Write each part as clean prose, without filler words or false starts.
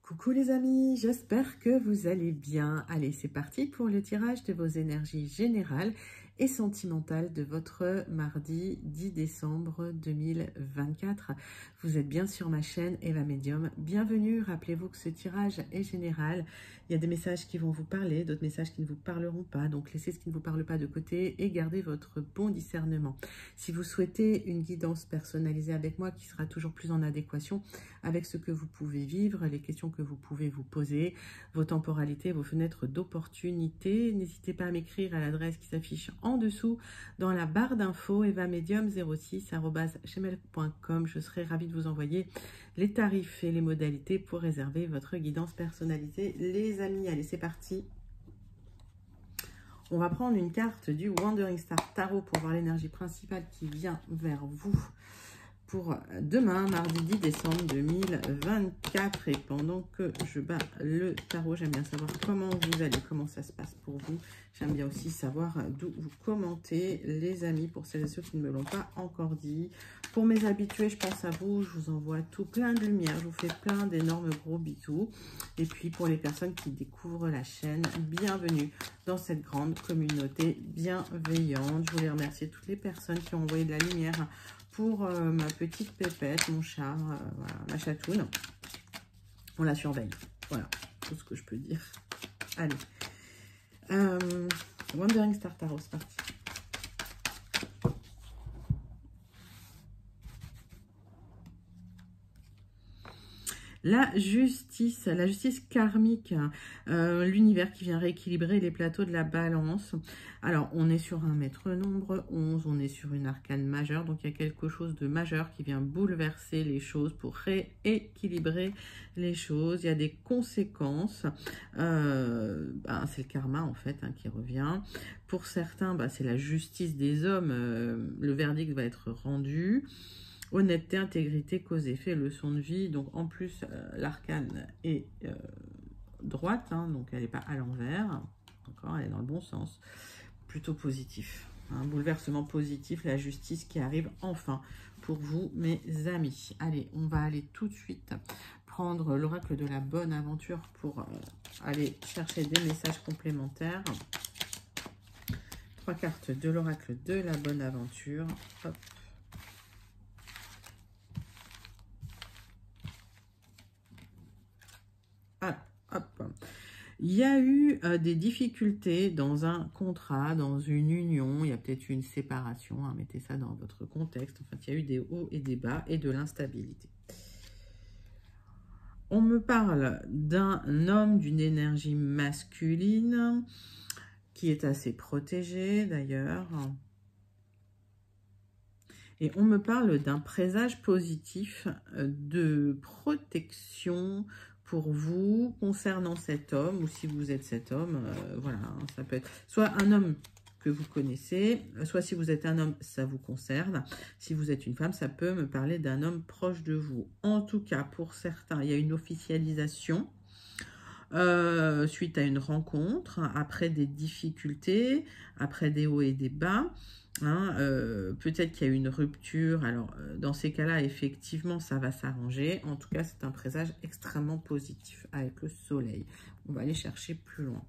Coucou les amis, j'espère que vous allez bien. Allez, c'est parti pour le tirage de vos énergies générales et sentimentales de votre mardi 10 décembre 2024. Vous êtes bien sur ma chaîne Eva Medium. Bienvenue, rappelez-vous que ce tirage est général. Il y a des messages qui vont vous parler, d'autres messages qui ne vous parleront pas. Donc laissez ce qui ne vous parle pas de côté et gardez votre bon discernement. Si vous souhaitez une guidance personnalisée avec moi qui sera toujours plus en adéquation avec ce que vous pouvez vivre, les questions que vous pouvez vous poser, vos temporalités, vos fenêtres d'opportunité, n'hésitez pas à m'écrire à l'adresse qui s'affiche en dessous dans la barre d'infos evamedium06@gmail.com. Je serai ravie de vous envoyer les tarifs et les modalités pour réserver votre guidance personnalisée. Les amis, allez, c'est parti. On va prendre une carte du Wandering Star Tarot pour voir l'énergie principale qui vient vers vous pour demain, mardi 10 décembre 2024. Et pendant que je bats le tarot, j'aime bien savoir comment vous allez, comment ça se passe pour vous. J'aime bien aussi savoir d'où vous commentez, les amis, pour celles et ceux qui ne me l'ont pas encore dit. Pour mes habitués, je pense à vous, je vous envoie tout plein de lumière, je vous fais plein d'énormes gros bisous. Et puis pour les personnes qui découvrent la chaîne, bienvenue dans cette grande communauté bienveillante. Je voulais remercier toutes les personnes qui ont envoyé de la lumière pour ma petite pépette, mon chat, voilà, ma chatoune. On la surveille. Voilà, tout ce que je peux dire. Allez. Wandering Star Tarot, c'est parti. La justice karmique, l'univers qui vient rééquilibrer les plateaux de la balance. Alors, on est sur un maître nombre 11, on est sur une arcane majeure, donc il y a quelque chose de majeur qui vient bouleverser les choses pour rééquilibrer les choses. Il y a des conséquences, c'est le karma en fait qui revient. Pour certains, c'est la justice des hommes, le verdict va être rendu. Honnêteté, intégrité, cause-effet, leçon de vie. Donc, en plus, l'arcane est droite, donc elle n'est pas à l'envers. D'accord, elle est dans le bon sens. Plutôt positif. Un bouleversement positif, la justice qui arrive enfin pour vous, mes amis. Allez, on va aller tout de suite prendre l'oracle de la bonne aventure pour aller chercher des messages complémentaires. 3 cartes de l'oracle de la bonne aventure. Hop. Hop. Il y a eu des difficultés dans un contrat, dans une union, il y a peut-être eu une séparation, mettez ça dans votre contexte. En fait, il y a eu des hauts et des bas et de l'instabilité. On me parle d'un homme, d'une énergie masculine qui est assez protégé d'ailleurs. Et on me parle d'un présage positif de protection pour vous concernant cet homme, ou si vous êtes cet homme, voilà, ça peut être soit un homme que vous connaissez, soit si vous êtes un homme, ça vous concerne. Si vous êtes une femme, ça peut me parler d'un homme proche de vous. En tout cas, pour certains, il y a une officialisation suite à une rencontre, après des difficultés, après des hauts et des bas. Peut-être qu'il y a eu une rupture. Alors, dans ces cas-là, effectivement, ça va s'arranger. En tout cas, c'est un présage extrêmement positif avec le soleil. On va aller chercher plus loin.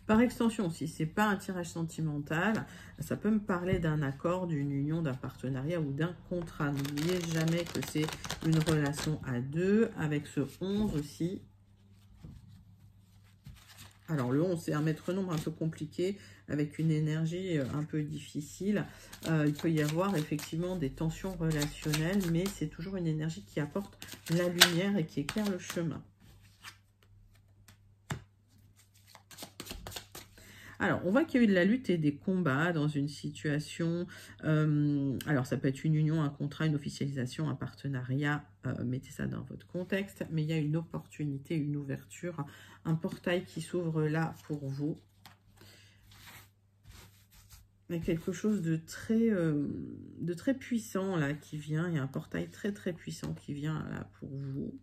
Par extension, si ce n'est pas un tirage sentimental, ça peut me parler d'un accord, d'une union, d'un partenariat ou d'un contrat. N'oubliez jamais que c'est une relation à deux, avec ce 11 aussi. Alors, le 11, c'est un maître nombre un peu compliqué, avec une énergie un peu difficile. Il peut y avoir effectivement des tensions relationnelles, mais c'est toujours une énergie qui apporte la lumière et qui éclaire le chemin. Alors, on voit qu'il y a eu de la lutte et des combats dans une situation. Alors, ça peut être une union, un contrat, une officialisation, un partenariat. Mettez ça dans votre contexte. Mais il y a une opportunité, une ouverture, un portail qui s'ouvre là pour vous. Il y a quelque chose de très puissant là qui vient. Il y a un portail très très puissant qui vient là pour vous.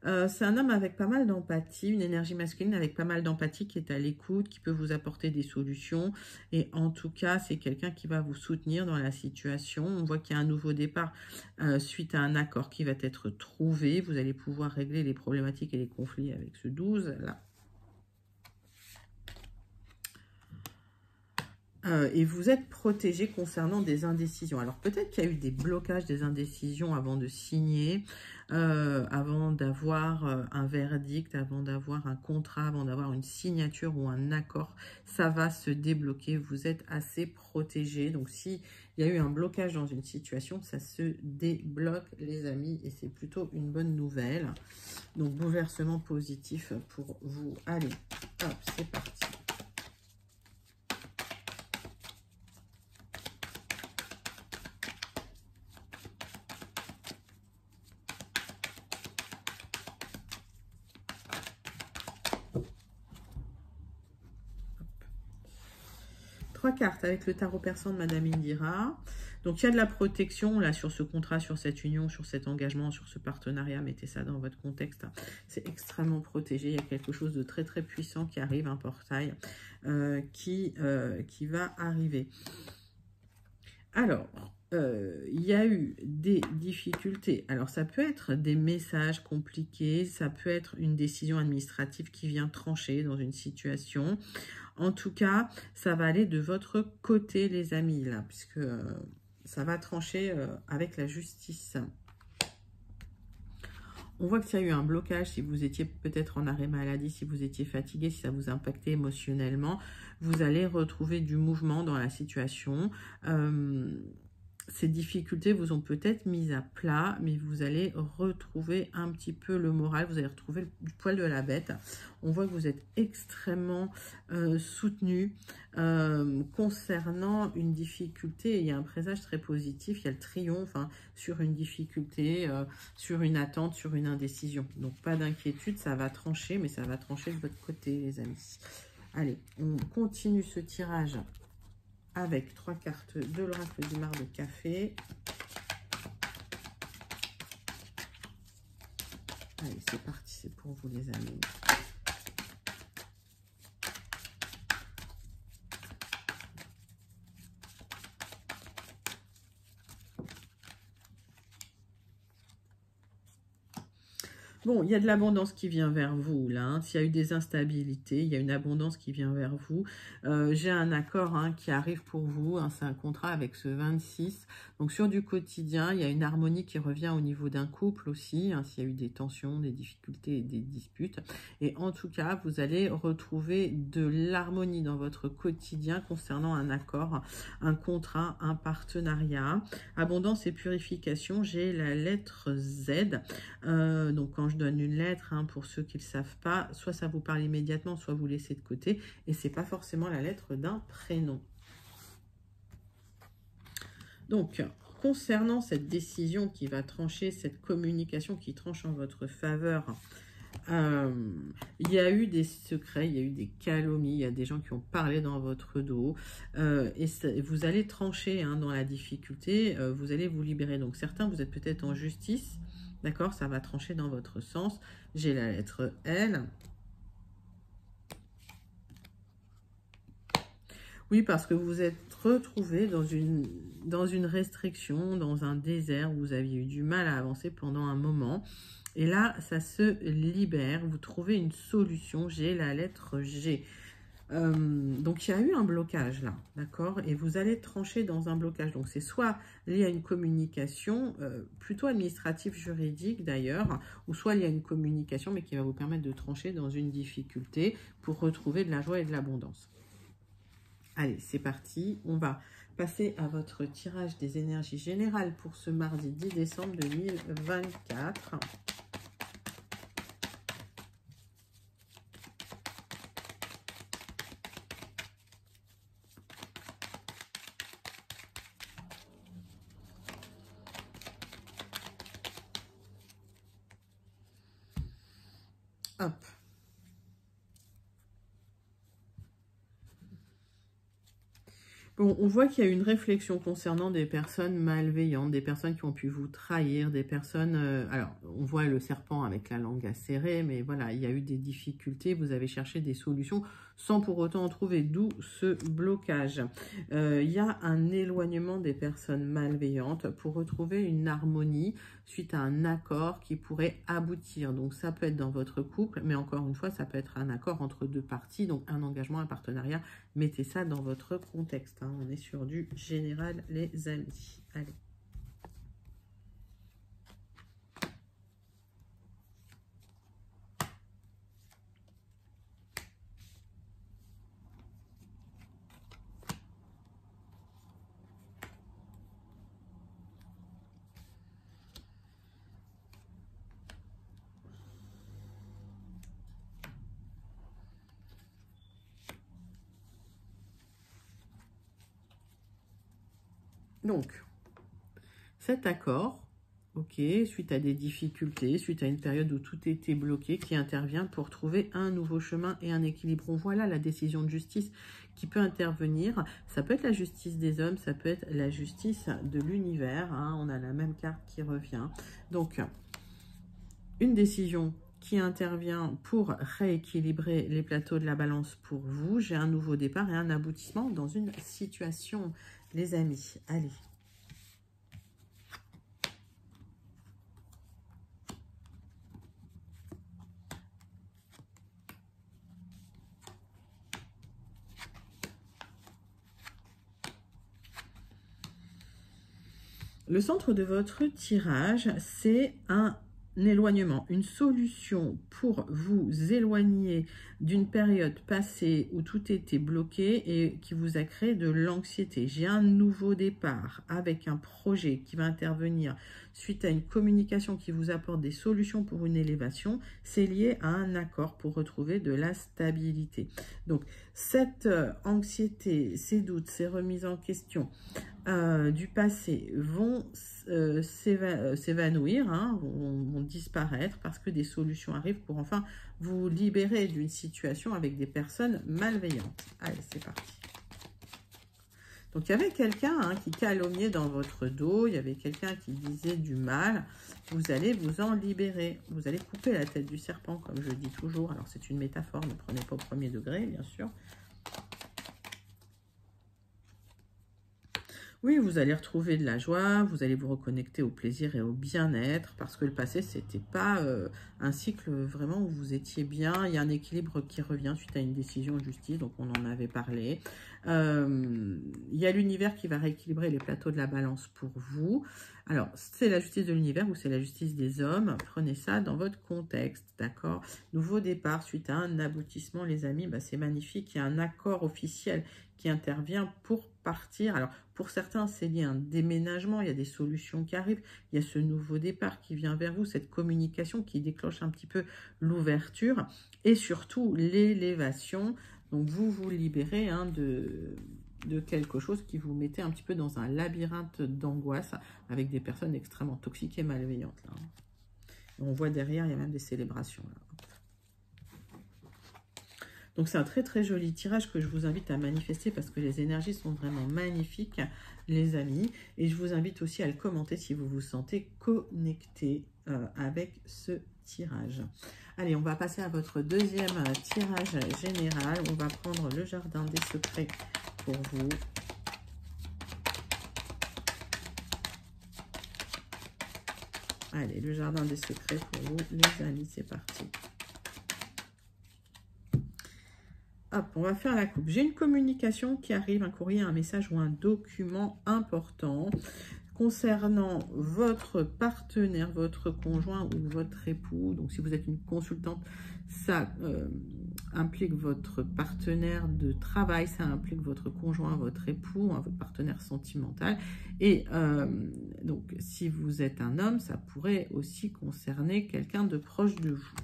C'est un homme avec pas mal d'empathie, une énergie masculine avec pas mal d'empathie qui est à l'écoute, qui peut vous apporter des solutions. Et en tout cas, c'est quelqu'un qui va vous soutenir dans la situation. On voit qu'il y a un nouveau départ suite à un accord qui va être trouvé. Vous allez pouvoir régler les problématiques et les conflits avec ce 12 là. Et vous êtes protégé concernant des indécisions. Alors peut-être qu'il y a eu des blocages, des indécisions avant de signer, avant d'avoir un verdict, avant d'avoir un contrat, avant d'avoir une signature ou un accord. Ça va se débloquer, vous êtes assez protégé. Donc s'il y a eu un blocage dans une situation, ça se débloque les amis et c'est plutôt une bonne nouvelle. Donc bouleversement positif pour vous. Allez, hop, c'est parti. 3 cartes avec le tarot persan de Madame Indira. Donc, il y a de la protection là sur ce contrat, sur cette union, sur cet engagement, sur ce partenariat. Mettez ça dans votre contexte. C'est extrêmement protégé. Il y a quelque chose de très, très puissant qui arrive, un portail qui va arriver. Alors, il y a eu des difficultés. Alors, ça peut être des messages compliqués, ça peut être une décision administrative qui vient trancher dans une situation. En tout cas, ça va aller de votre côté, les amis, là, puisque ça va trancher avec la justice. On voit qu'il y a eu un blocage si vous étiez peut-être en arrêt maladie, si vous étiez fatigué, si ça vous impactait émotionnellement. Vous allez retrouver du mouvement dans la situation. Ces difficultés vous ont peut-être mis à plat, mais vous allez retrouver un petit peu le moral, vous allez retrouver du poil de la bête. On voit que vous êtes extrêmement soutenu concernant une difficulté. Il y a un présage très positif, il y a le triomphe sur une difficulté, sur une attente, sur une indécision. Donc pas d'inquiétude, ça va trancher, mais ça va trancher de votre côté, les amis. Allez, on continue ce tirage avec 3 cartes de l'oracle du Mar de Café. Allez, c'est parti, c'est pour vous les amis. Bon, il y a de l'abondance qui vient vers vous, là. Hein. S'il y a eu des instabilités, il y a une abondance qui vient vers vous. J'ai un accord qui arrive pour vous. C'est un contrat avec ce 26. Donc, sur du quotidien, il y a une harmonie qui revient au niveau d'un couple aussi. S'il y a eu des tensions, des difficultés et des disputes. Et en tout cas, vous allez retrouver de l'harmonie dans votre quotidien concernant un accord, un contrat, un partenariat. Abondance et purification, j'ai la lettre Z. Donc, quand je donne une lettre, pour ceux qui ne le savent pas, soit ça vous parle immédiatement, soit vous laissez de côté, et c'est pas forcément la lettre d'un prénom. Donc, concernant cette décision qui va trancher, cette communication qui tranche en votre faveur, il y a eu des secrets, il y a eu des calomnies, il y a des gens qui ont parlé dans votre dos, et vous allez trancher dans la difficulté, vous allez vous libérer. Donc, certains, vous êtes peut-être en justice. D'accord, ça va trancher dans votre sens. J'ai la lettre L. Oui, parce que vous vous êtes retrouvé dans une restriction, dans un désert où vous aviez eu du mal à avancer pendant un moment. Et là, ça se libère. Vous trouvez une solution. J'ai la lettre G. Donc, il y a eu un blocage là, d'accord? Et vous allez trancher dans un blocage. Donc, c'est soit lié à une communication, plutôt administrative, juridique d'ailleurs, ou soit lié à une communication, mais qui va vous permettre de trancher dans une difficulté pour retrouver de la joie et de l'abondance. Allez, c'est parti. On va passer à votre tirage des énergies générales pour ce mardi 10 décembre 2024. Hop. Bon, on voit qu'il y a une réflexion concernant des personnes malveillantes, des personnes qui ont pu vous trahir, des personnes... alors, on voit le serpent avec la langue acérée, mais voilà, il y a eu des difficultés, vous avez cherché des solutions sans pour autant en trouver, d'où ce blocage. Il y a un éloignement des personnes malveillantes pour retrouver une harmonie suite à un accord qui pourrait aboutir. Donc, ça peut être dans votre couple, mais encore une fois, ça peut être un accord entre deux parties, donc un engagement, un partenariat. Mettez ça dans votre contexte. Hein. On est sur du général, les amis. Allez. Donc, cet accord, ok, suite à des difficultés, suite à une période où tout était bloqué, qui intervient pour trouver un nouveau chemin et un équilibre. On voit là la décision de justice qui peut intervenir. Ça peut être la justice des hommes, ça peut être la justice de l'univers. Hein, on a la même carte qui revient. Donc, une décision qui intervient pour rééquilibrer les plateaux de la balance pour vous. J'ai un nouveau départ et un aboutissement dans une situation, les amis. Allez. Le centre de votre tirage, c'est un éloignement, une solution pour vous éloigner d'une période passée où tout était bloqué et qui vous a créé de l'anxiété. J'ai un nouveau départ avec un projet qui va intervenir suite à une communication qui vous apporte des solutions pour une élévation. C'est lié à un accord pour retrouver de la stabilité. Donc, cette anxiété, ces doutes, ces remises en question du passé vont s'évanouir, hein, vont disparaître parce que des solutions arrivent pour enfin vous libérer d'une situation avec des personnes malveillantes. Allez, c'est parti. Donc, il y avait quelqu'un qui calomniait dans votre dos, il y avait quelqu'un qui disait du mal. Vous allez vous en libérer. Vous allez couper la tête du serpent, comme je dis toujours. Alors, c'est une métaphore, ne prenez pas au premier degré, bien sûr. Oui, vous allez retrouver de la joie, vous allez vous reconnecter au plaisir et au bien-être, parce que le passé, c'était pas un cycle vraiment où vous étiez bien. Il y a un équilibre qui revient suite à une décision de justice, donc on en avait parlé. Il y a l'univers qui va rééquilibrer les plateaux de la balance pour vous. Alors, c'est la justice de l'univers ou c'est la justice des hommes. Prenez ça dans votre contexte, d'accord? Nouveau départ suite à un aboutissement, les amis, bah, c'est magnifique. Il y a un accord officiel qui intervient pour partir. Alors, pour certains, c'est lié à un déménagement, il y a des solutions qui arrivent, il y a ce nouveau départ qui vient vers vous, cette communication qui déclenche un petit peu l'ouverture et surtout l'élévation. Donc, vous vous libérez de quelque chose qui vous mettait un petit peu dans un labyrinthe d'angoisse avec des personnes extrêmement toxiques et malveillantes. Là. On voit derrière, il y a même des célébrations. Là. Donc, c'est un très, très joli tirage que je vous invite à manifester parce que les énergies sont vraiment magnifiques, les amis. Et je vous invite aussi à le commenter si vous vous sentez connecté avec ce tirage. Allez, on va passer à votre deuxième tirage général. On va prendre le jardin des secrets pour vous. Allez, le jardin des secrets pour vous, les amis, c'est parti. Hop, on va faire la coupe. J'ai une communication qui arrive, un courrier, un message ou un document important concernant votre partenaire, votre conjoint ou votre époux. Donc, si vous êtes une consultante, ça implique votre partenaire de travail, ça implique votre conjoint, votre époux, votre partenaire sentimental. Et donc, si vous êtes un homme, ça pourrait aussi concerner quelqu'un de proche de vous.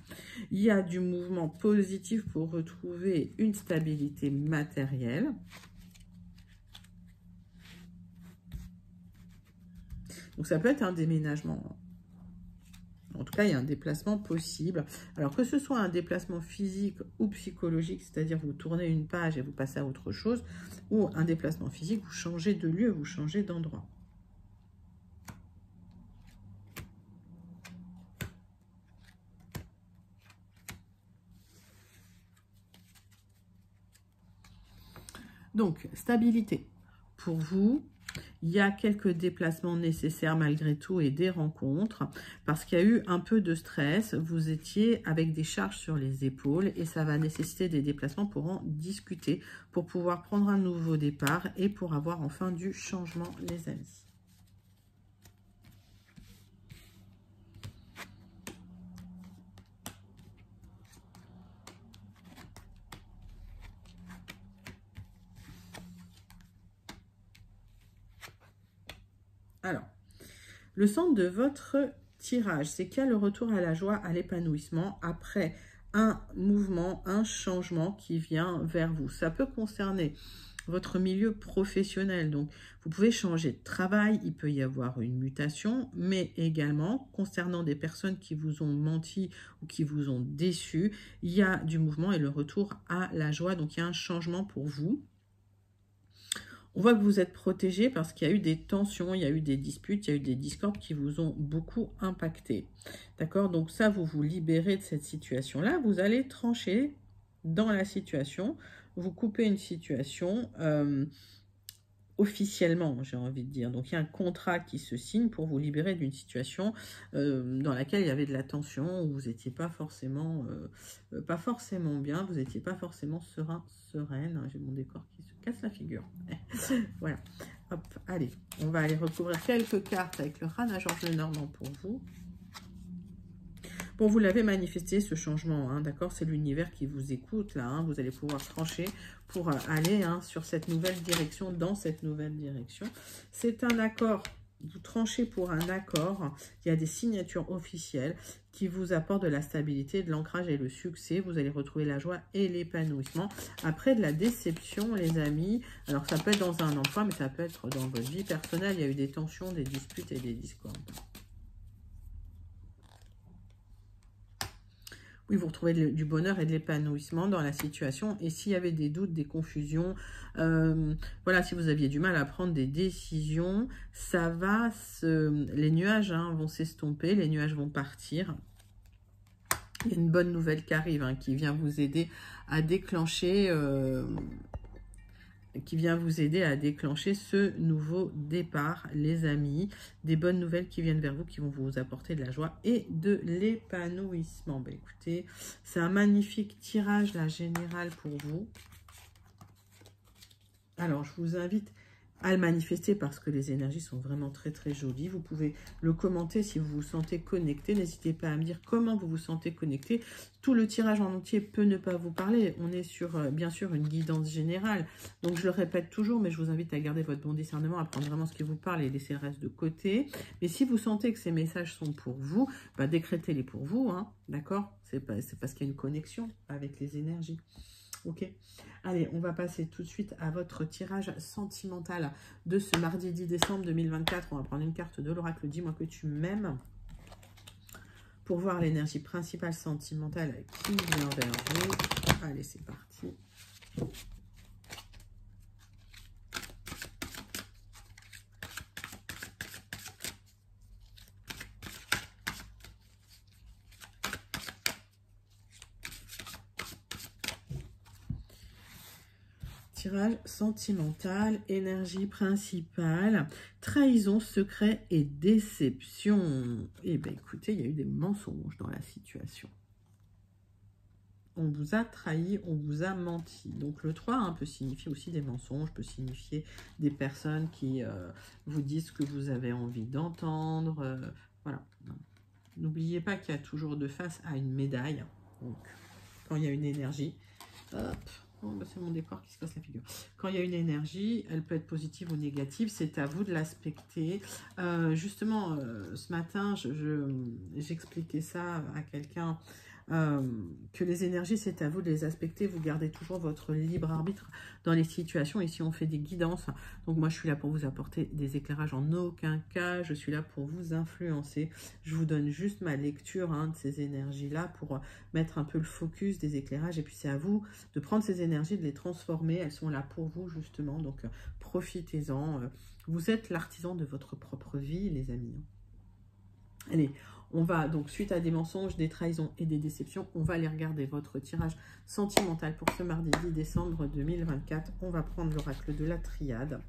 Il y a du mouvement positif pour retrouver une stabilité matérielle. Donc, ça peut être un déménagement. En tout cas, il y a un déplacement possible. Alors que ce soit un déplacement physique ou psychologique, c'est-à-dire vous tournez une page et vous passez à autre chose, ou un déplacement physique, vous changez de lieu, vous changez d'endroit. Donc, stabilité. Pour vous, il y a quelques déplacements nécessaires malgré tout et des rencontres parce qu'il y a eu un peu de stress. Vous étiez avec des charges sur les épaules et ça va nécessiter des déplacements pour en discuter, pour pouvoir prendre un nouveau départ et pour avoir enfin du changement, les amis. Alors, le centre de votre tirage, c'est qu'il y a le retour à la joie, à l'épanouissement après un mouvement, un changement qui vient vers vous. Ça peut concerner votre milieu professionnel. Donc, vous pouvez changer de travail, il peut y avoir une mutation, mais également, concernant des personnes qui vous ont menti ou qui vous ont déçu, il y a du mouvement et le retour à la joie. Donc, il y a un changement pour vous. On voit que vous êtes protégé parce qu'il y a eu des tensions, il y a eu des disputes, il y a eu des discordes qui vous ont beaucoup impacté. D'accord? Donc ça, vous vous libérez de cette situation-là. Vous allez trancher dans la situation. Vous coupez une situation officiellement, j'ai envie de dire. Donc il y a un contrat qui se signe pour vous libérer d'une situation dans laquelle il y avait de la tension, où vous n'étiez pas forcément bien, vous n'étiez pas forcément sereine. J'ai mon décor qui se casse la figure. Voilà. Hop, allez, on va aller recouvrir quelques cartes avec le rat nageur de Normand pour vous. Bon, vous l'avez manifesté, ce changement, hein, d'accord? C'est l'univers qui vous écoute, là. Hein, vous allez pouvoir trancher pour aller sur cette nouvelle direction, dans cette nouvelle direction. C'est un accord. Vous tranchez pour un accord. Il y a des signatures officielles qui vous apportent de la stabilité, de l'ancrage et le succès. Vous allez retrouver la joie et l'épanouissement. Après de la déception, les amis. Alors, ça peut être dans un emploi, mais ça peut être dans votre vie personnelle. Il y a eu des tensions, des disputes et des discordes. Oui, vous retrouvez du bonheur et de l'épanouissement dans la situation. Et s'il y avait des doutes, des confusions, voilà, si vous aviez du mal à prendre des décisions, ça va les nuages vont s'estomper, les nuages vont partir. Il y a une bonne nouvelle qui arrive, qui vient vous aider à déclencher... ce nouveau départ, les amis. Des bonnes nouvelles qui viennent vers vous, qui vont vous apporter de la joie et de l'épanouissement. Ben, écoutez, c'est un magnifique tirage, là, général pour vous. Alors, je vous invite à le manifester parce que les énergies sont vraiment très très jolies. Vous pouvez le commenter si vous vous sentez connecté. N'hésitez pas à me dire comment vous vous sentez connecté. Tout le tirage en entier peut ne pas vous parler. On est sur, bien sûr, une guidance générale. Donc, je le répète toujours, mais je vous invite à garder votre bon discernement, à prendre vraiment ce qui vous parle et laisser le reste de côté. Mais si vous sentez que ces messages sont pour vous, bah, décrétez-les pour vous, d'accord? C'est parce qu'il y a une connexion avec les énergies. Ok, allez, on va passer tout de suite à votre tirage sentimental de ce mardi 10 décembre 2024. On va prendre une carte de l'oracle. Dis-moi que tu m'aimes. Pour voir l'énergie principale sentimentale qui vient vers vous. Allez, c'est parti. Tirage sentimental, énergie principale, trahison, secret et déception. Eh bien, écoutez, il y a eu des mensonges dans la situation. On vous a trahi, on vous a menti. Donc, le 3 peut signifier aussi des mensonges, peut signifier des personnes qui vous disent ce que vous avez envie d'entendre. Voilà. N'oubliez pas qu'il y a toujours deux faces à une médaille. Donc, quand il y a une énergie, hop. Oh, bah c'est mon décor qui se casse la figure. Quand il y a une énergie, elle peut être positive ou négative, c'est à vous de l'aspecter. Justement, ce matin, j'expliquais ça à quelqu'un que les énergies, c'est à vous de les aspecter. Vous gardez toujours votre libre arbitre dans les situations. Ici, on fait des guidances. Donc, moi, je suis là pour vous apporter des éclairages. En aucun cas, je suis là pour vous influencer. Je vous donne juste ma lecture de ces énergies-là pour mettre un peu le focus des éclairages. Et puis, c'est à vous de prendre ces énergies, de les transformer. Elles sont là pour vous, justement. Donc, profitez-en. Vous êtes l'artisan de votre propre vie, les amis. Allez, on va donc, suite à des mensonges, des trahisons et des déceptions, on va aller regarder votre tirage sentimental pour ce mardi 10 décembre 2024. On va prendre l'oracle de la triade.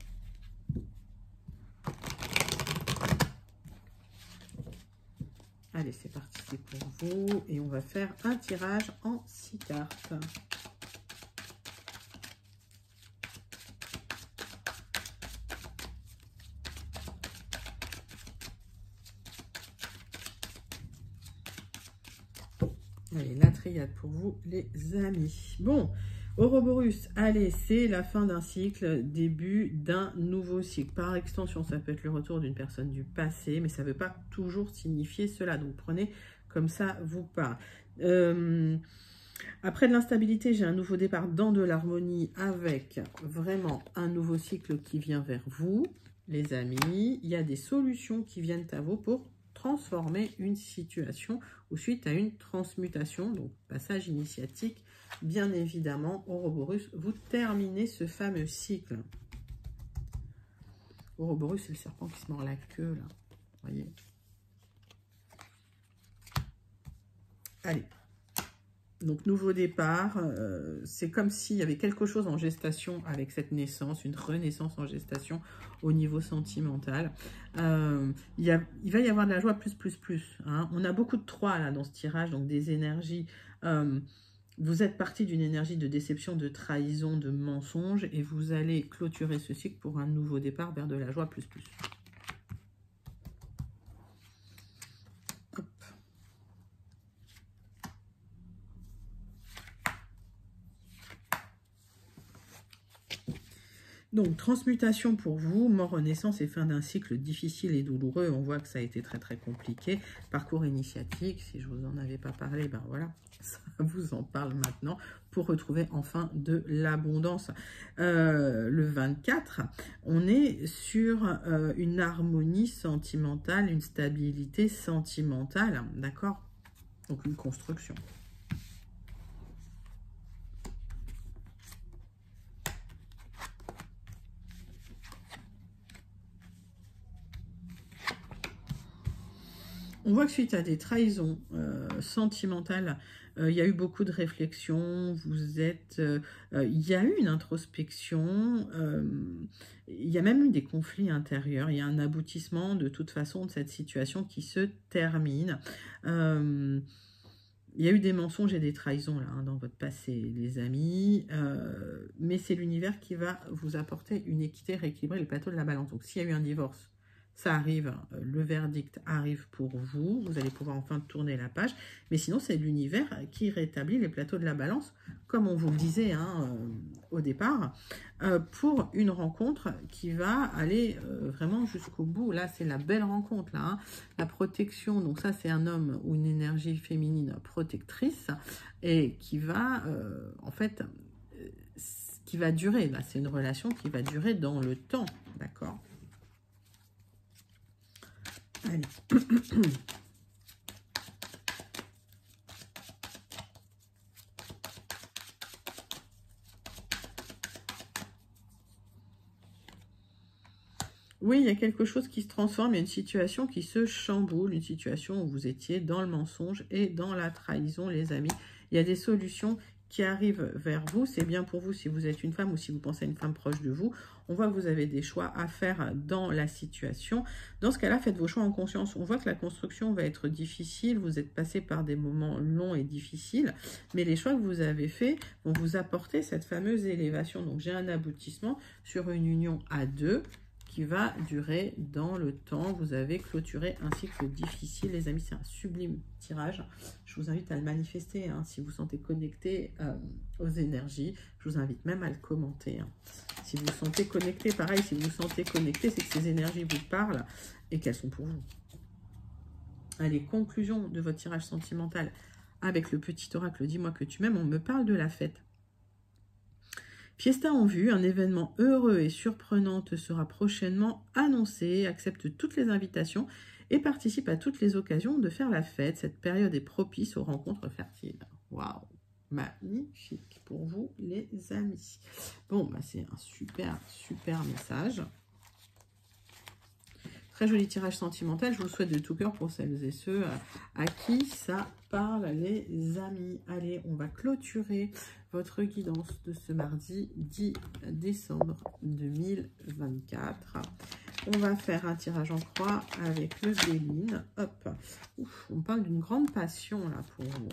Allez, c'est parti, c'est pour vous. Et on va faire un tirage en 6 cartes. Allez, la triade pour vous, les amis. Bon, Ouroboros, allez, c'est la fin d'un cycle, début d'un nouveau cycle. Par extension, ça peut être le retour d'une personne du passé, mais ça ne veut pas toujours signifier cela. Donc, prenez comme ça vous parle. Après de l'instabilité, j'ai un nouveau départ dans de l'harmonie avec vraiment un nouveau cycle qui vient vers vous, les amis. Il y a des solutions qui viennent à vous pour transformer une situation ou suite à une transmutation, donc passage initiatique, bien évidemment, Ouroboros, vous terminez ce fameux cycle. Ouroboros, c'est le serpent qui se mord la queue, là, voyez. Allez, donc nouveau départ, c'est comme s'il y avait quelque chose en gestation avec cette naissance, une renaissance en gestation au niveau sentimental. Il va y avoir de la joie plus. On a beaucoup de 3 là dans ce tirage, donc des énergies. Vous êtes parti d'une énergie de déception, de trahison, de mensonge, et vous allez clôturer ce cycle pour un nouveau départ vers de la joie plus. Donc, transmutation pour vous, mort, renaissance et fin d'un cycle difficile et douloureux. On voit que ça a été très compliqué. Parcours initiatique, si je vous en avais pas parlé, ben voilà, ça vous en parle maintenant pour retrouver enfin de l'abondance. Le 24, on est sur une harmonie sentimentale, une stabilité sentimentale, d'accord? Donc, une construction. On voit que suite à des trahisons sentimentales, il y a eu beaucoup de réflexions, il y a eu une introspection, il y a même eu des conflits intérieurs, il y a un aboutissement de toute façon de cette situation qui se termine. Il y a eu des mensonges et des trahisons là, dans votre passé, les amis, mais c'est l'univers qui va vous apporter une équité, rééquilibrer le plateau de la balance. Donc s'il y a eu un divorce, ça arrive, le verdict arrive pour vous, vous allez pouvoir enfin tourner la page, mais sinon c'est l'univers qui rétablit les plateaux de la balance, comme on vous le disait au départ, pour une rencontre qui va aller vraiment jusqu'au bout. Là, c'est la belle rencontre, là, la protection, donc ça c'est un homme ou une énergie féminine protectrice, et qui va, en fait, qui va durer, là c'est une relation qui va durer dans le temps, d'accord ? Allez. Oui, il y a quelque chose qui se transforme, il y a une situation qui se chamboule, une situation où vous étiez dans le mensonge et dans la trahison, les amis. Il y a des solutions qui arrivent vers vous, c'est bien pour vous si vous êtes une femme ou si vous pensez à une femme proche de vous. On voit que vous avez des choix à faire dans la situation. Dans ce cas-là, faites vos choix en conscience. On voit que la construction va être difficile, vous êtes passé par des moments longs et difficiles, mais les choix que vous avez faits vont vous apporter cette fameuse élévation. Donc j'ai un aboutissement sur une union à 2 qui va durer dans le temps. Vous avez clôturé un cycle difficile, les amis. C'est un sublime tirage. Je vous invite à le manifester si vous sentez connecté aux énergies. Je vous invite même à le commenter. Si vous vous sentez connecté, pareil, si vous vous sentez connecté, c'est que ces énergies vous parlent et qu'elles sont pour vous. Allez, conclusion de votre tirage sentimental avec le petit oracle, dis-moi que tu m'aimes, on me parle de la fête. Fiesta en vue, un événement heureux et surprenant te sera prochainement annoncé. Accepte toutes les invitations et participe à toutes les occasions de faire la fête. Cette période est propice aux rencontres fertiles. Waouh, magnifique pour vous les amis. Bon, bah c'est un super message. Très joli tirage sentimental. Je vous souhaite de tout cœur pour celles et ceux à qui ça parle, les amis. Allez, on va clôturer votre guidance de ce mardi 10 décembre 2024. On va faire un tirage en croix avec le Béline. Hop. Ouf, on parle d'une grande passion là pour vous.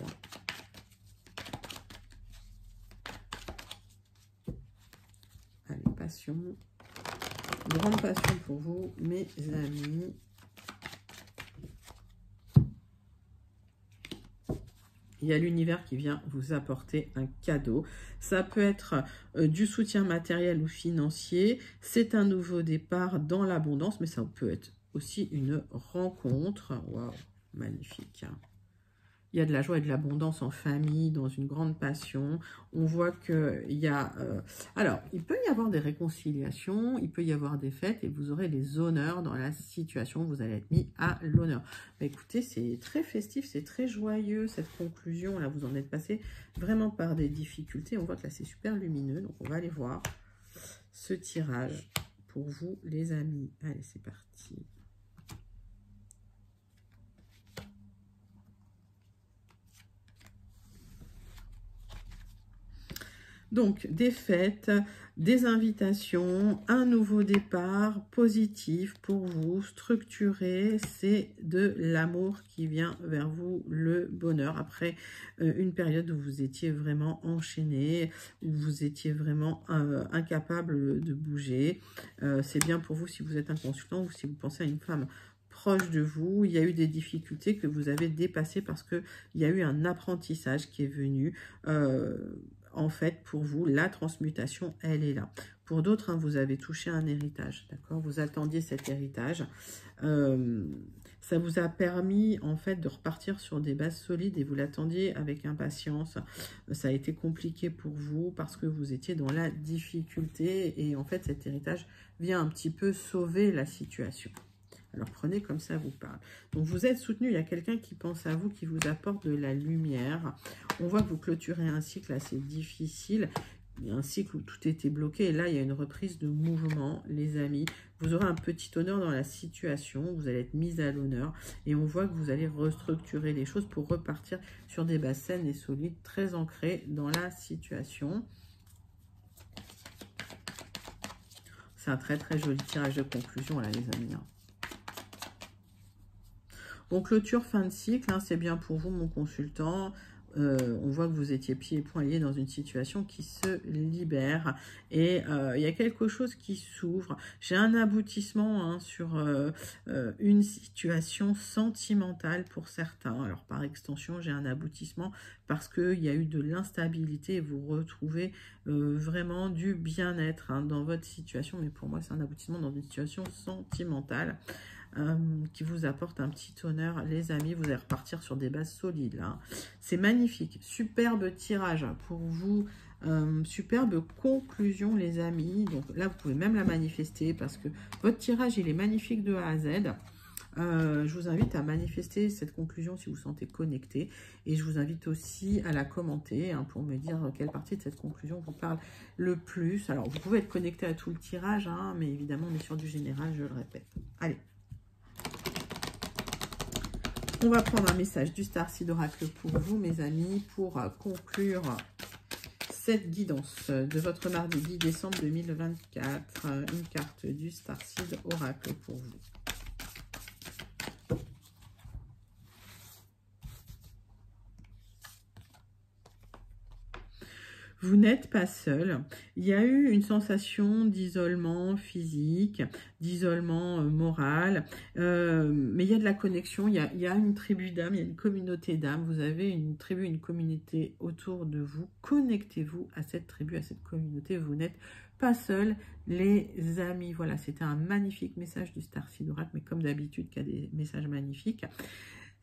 Allez, passion. Grande passion pour vous, mes amis. Il y a l'univers qui vient vous apporter un cadeau. Ça peut être du soutien matériel ou financier. C'est un nouveau départ dans l'abondance, mais ça peut être aussi une rencontre. Waouh, magnifique. Il y a de la joie et de l'abondance en famille, dans une grande passion. On voit qu'il y a... alors, il peut y avoir des réconciliations, il peut y avoir des fêtes, et vous aurez les honneurs dans la situation. Vous allez être mis à l'honneur. Écoutez, c'est très festif, c'est très joyeux, cette conclusion. Là, vous en êtes passé vraiment par des difficultés. On voit que là, c'est super lumineux. Donc, on va aller voir ce tirage pour vous, les amis. Allez, c'est parti. Donc, des fêtes, des invitations, un nouveau départ positif pour vous, structuré, c'est de l'amour qui vient vers vous, le bonheur. Après une période où vous étiez vraiment enchaîné, où vous étiez vraiment incapable de bouger. C'est bien pour vous si vous êtes un consultant ou si vous pensez à une femme proche de vous. Il y a eu des difficultés que vous avez dépassées parce qu'il y a eu un apprentissage qui est venu. En fait, pour vous, la transmutation, elle est là. Pour d'autres, hein, vous avez touché un héritage, d'accord? Vous attendiez cet héritage. Ça vous a permis, en fait, de repartir sur des bases solides et vous l'attendiez avec impatience. Ça a été compliqué pour vous parce que vous étiez dans la difficulté et, en fait, cet héritage vient un petit peu sauver la situation. Alors, prenez comme ça vous parle. Donc, vous êtes soutenu. Il y a quelqu'un qui pense à vous, qui vous apporte de la lumière. On voit que vous clôturez un cycle assez difficile. Un cycle où tout était bloqué. Et là, il y a une reprise de mouvement, les amis. Vous aurez un petit honneur dans la situation. Vous allez être mis à l'honneur. Et on voit que vous allez restructurer les choses pour repartir sur des bases saines et solides, très ancrées dans la situation. C'est un très, très joli tirage de conclusion, là, les amis. Bon, clôture, fin de cycle, hein, c'est bien pour vous, mon consultant. On voit que vous étiez pieds et poings liés dans une situation qui se libère. Et il y a quelque chose qui s'ouvre. J'ai un aboutissement hein, sur une situation sentimentale pour certains. Alors, par extension, j'ai un aboutissement parce qu'il y a eu de l'instabilité et vous retrouvez vraiment du bien-être hein, dans votre situation. Mais pour moi, c'est un aboutissement dans une situation sentimentale. Qui vous apporte un petit honneur, les amis. Vous allez repartir sur des bases solides, là. C'est magnifique. Superbe tirage pour vous. Superbe conclusion, les amis. Donc là, vous pouvez même la manifester parce que votre tirage, il est magnifique de A à Z. Je vous invite à manifester cette conclusion si vous vous sentez connecté. Et je vous invite aussi à la commenter hein, pour me dire quelle partie de cette conclusion vous parle le plus. Alors, vous pouvez être connecté à tout le tirage, hein, mais évidemment, on est sur du général, je le répète. Allez. On va prendre un message du Starseed Oracle pour vous, mes amis, pour conclure cette guidance de votre mardi 10 décembre 2024. Une carte du Starseed Oracle pour vous. Vous n'êtes pas seul. Il y a eu une sensation d'isolement physique, d'isolement moral, mais il y a de la connexion, il y a une tribu d'âmes, il y a une communauté d'âmes. Vous avez une tribu, une communauté autour de vous. Connectez-vous à cette tribu, à cette communauté. Vous n'êtes pas seul, les amis. Voilà, c'était un magnifique message du Starseed Oracle, mais comme d'habitude, il y a des messages magnifiques.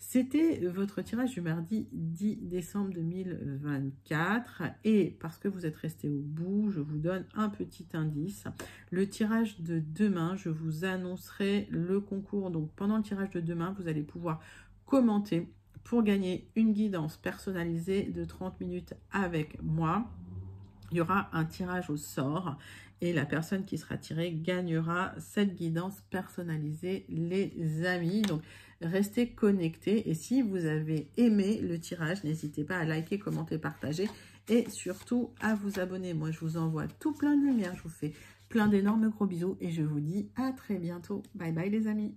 C'était votre tirage du mardi 10 décembre 2024 et parce que vous êtes resté au bout, je vous donne un petit indice. Le tirage de demain, je vous annoncerai le concours. Donc pendant le tirage de demain, vous allez pouvoir commenter pour gagner une guidance personnalisée de 30 minutes avec moi. Il y aura un tirage au sort et la personne qui sera tirée gagnera cette guidance personnalisée, les amis. Donc, restez connectés et si vous avez aimé le tirage, n'hésitez pas à liker, commenter, partager et surtout à vous abonner. Moi, je vous envoie tout plein de lumière. Je vous fais plein d'énormes gros bisous et je vous dis à très bientôt. Bye bye les amis.